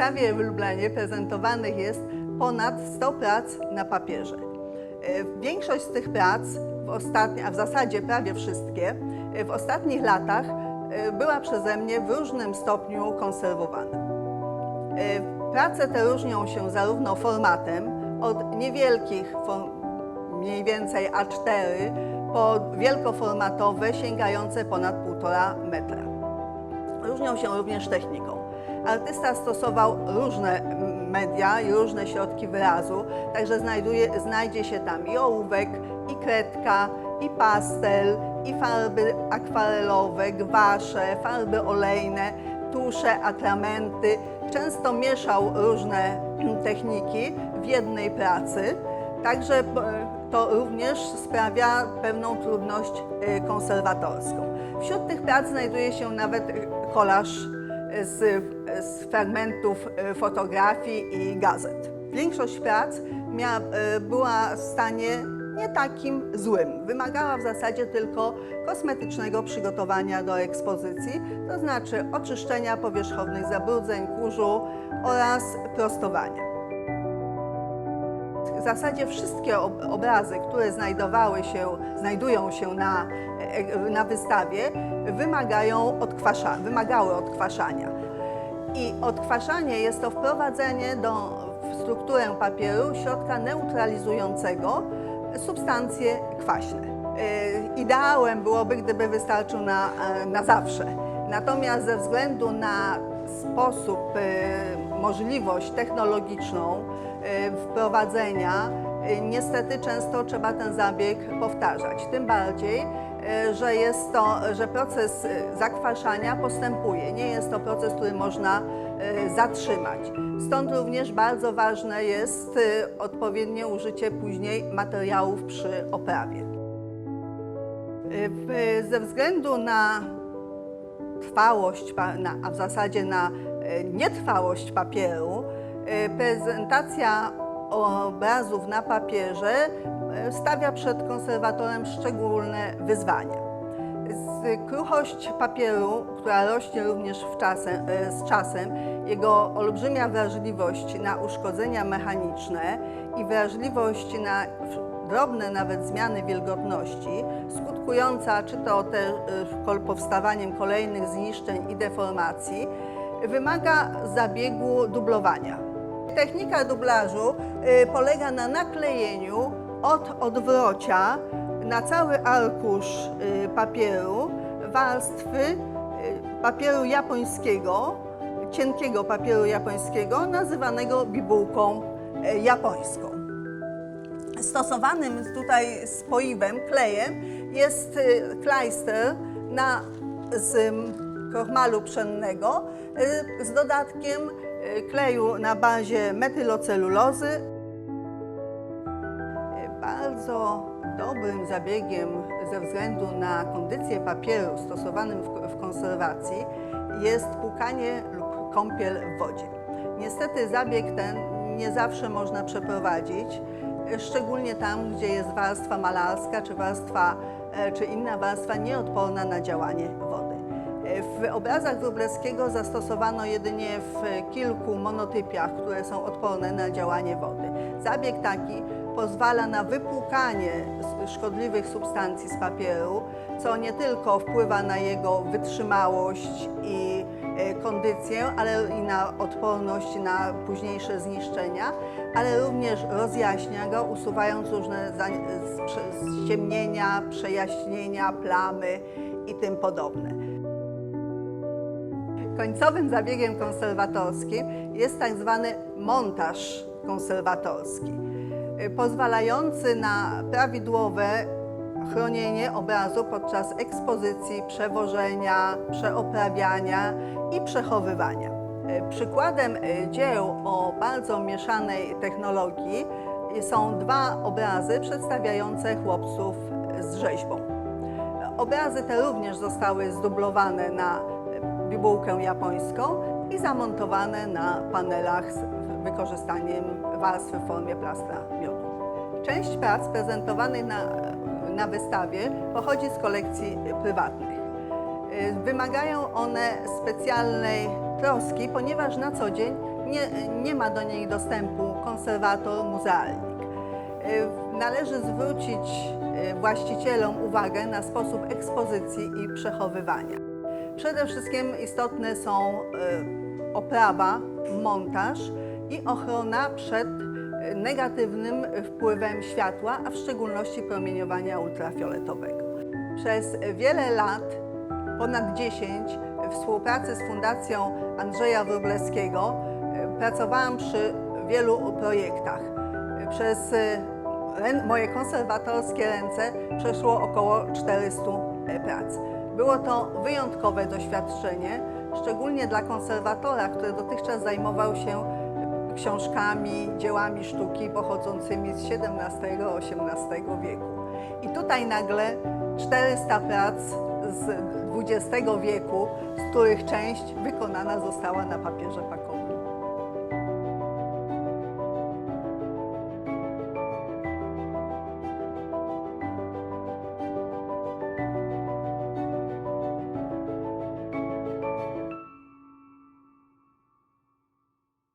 wystawie w Lublanie prezentowanych jest ponad 100 prac na papierze. Większość z tych prac, a w zasadzie prawie wszystkie, w ostatnich latach była przeze mnie w różnym stopniu konserwowana. Prace te różnią się zarówno formatem, od niewielkich, mniej więcej A4, po wielkoformatowe sięgające ponad 1,5 metra. Różnią się również techniką. Artysta stosował różne media i różne środki wyrazu, także znajdzie się tam i ołówek, i kredka, i pastel, i farby akwarelowe, gwasze, farby olejne, tusze, atramenty. Często mieszał różne techniki w jednej pracy, także to również sprawia pewną trudność konserwatorską. Wśród tych prac znajduje się nawet kolaż z fragmentów fotografii i gazet. Większość prac była w stanie nie takim złym. Wymagała w zasadzie tylko kosmetycznego przygotowania do ekspozycji, to znaczy oczyszczenia powierzchownych zabrudzeń, kurzu oraz prostowania. W zasadzie wszystkie obrazy, które znajdują się na wystawie, wymagały odkwaszania. I odkwaszanie jest to wprowadzenie w strukturę papieru środka neutralizującego substancje kwaśne. Ideałem byłoby, gdyby wystarczył na zawsze. Natomiast ze względu na sposób, możliwość technologiczną wprowadzenia, niestety często trzeba ten zabieg powtarzać. Tym bardziej, że proces zakwaszania postępuje. Nie jest to proces, który można zatrzymać. Stąd również bardzo ważne jest odpowiednie użycie później materiałów przy oprawie. Ze względu na trwałość, a w zasadzie na nietrwałość papieru, prezentacja obrazów na papierze stawia przed konserwatorem szczególne wyzwania. Kruchość papieru, która rośnie również z czasem, jego olbrzymia wrażliwość na uszkodzenia mechaniczne i wrażliwość na drobne nawet zmiany wilgotności, skutkująca czy to powstawaniem kolejnych zniszczeń i deformacji, wymaga zabiegu dublowania. Technika dublażu polega na naklejeniu od odwrocia na cały arkusz papieru warstwy papieru japońskiego, cienkiego papieru japońskiego, nazywanego bibułką japońską. Stosowanym tutaj spoiwem, klejem jest klejster z krochmalu pszennego z dodatkiem kleju na bazie metylocelulozy. Bardzo dobrym zabiegiem ze względu na kondycję papieru stosowanym w konserwacji jest płukanie lub kąpiel w wodzie. Niestety zabieg ten nie zawsze można przeprowadzić, szczególnie tam, gdzie jest warstwa malarska czy inna warstwa nieodporna na działanie wody. W obrazach Wróblewskiego zastosowano jedynie w kilku monotypiach, które są odporne na działanie wody. Zabieg taki pozwala na wypłukanie szkodliwych substancji z papieru, co nie tylko wpływa na jego wytrzymałość i kondycję, ale i na odporność na późniejsze zniszczenia, ale również rozjaśnia go, usuwając różne ściemnienia, przejaśnienia, plamy i tym podobne. Końcowym zabiegiem konserwatorskim jest tak zwany montaż konserwatorski, pozwalający na prawidłowe chronienie obrazu podczas ekspozycji, przewożenia, przeoprawiania i przechowywania. Przykładem dzieł o bardzo mieszanej technologii są dwa obrazy przedstawiające chłopców z rzeźbą. Obrazy te również zostały zdublowane na bibułkę japońską i zamontowane na panelach z wykorzystaniem warstwy w formie plastra miodu. Część prac prezentowanych na wystawie pochodzi z kolekcji prywatnych. Wymagają one specjalnej troski, ponieważ na co dzień nie ma do niej dostępu konserwator, muzealnik. Należy zwrócić właścicielom uwagę na sposób ekspozycji i przechowywania. Przede wszystkim istotne są oprawa, montaż i ochrona przed negatywnym wpływem światła, a w szczególności promieniowania ultrafioletowego. Przez wiele lat, ponad 10, w współpracy z Fundacją Andrzeja Wróblewskiego pracowałam przy wielu projektach. Przez moje konserwatorskie ręce przeszło około 400 prac. Było to wyjątkowe doświadczenie, szczególnie dla konserwatora, który dotychczas zajmował się książkami, dziełami sztuki pochodzącymi z XVII-XVIII wieku. I tutaj nagle 400 prac z XX wieku, z których część wykonana została na papierze pakowym.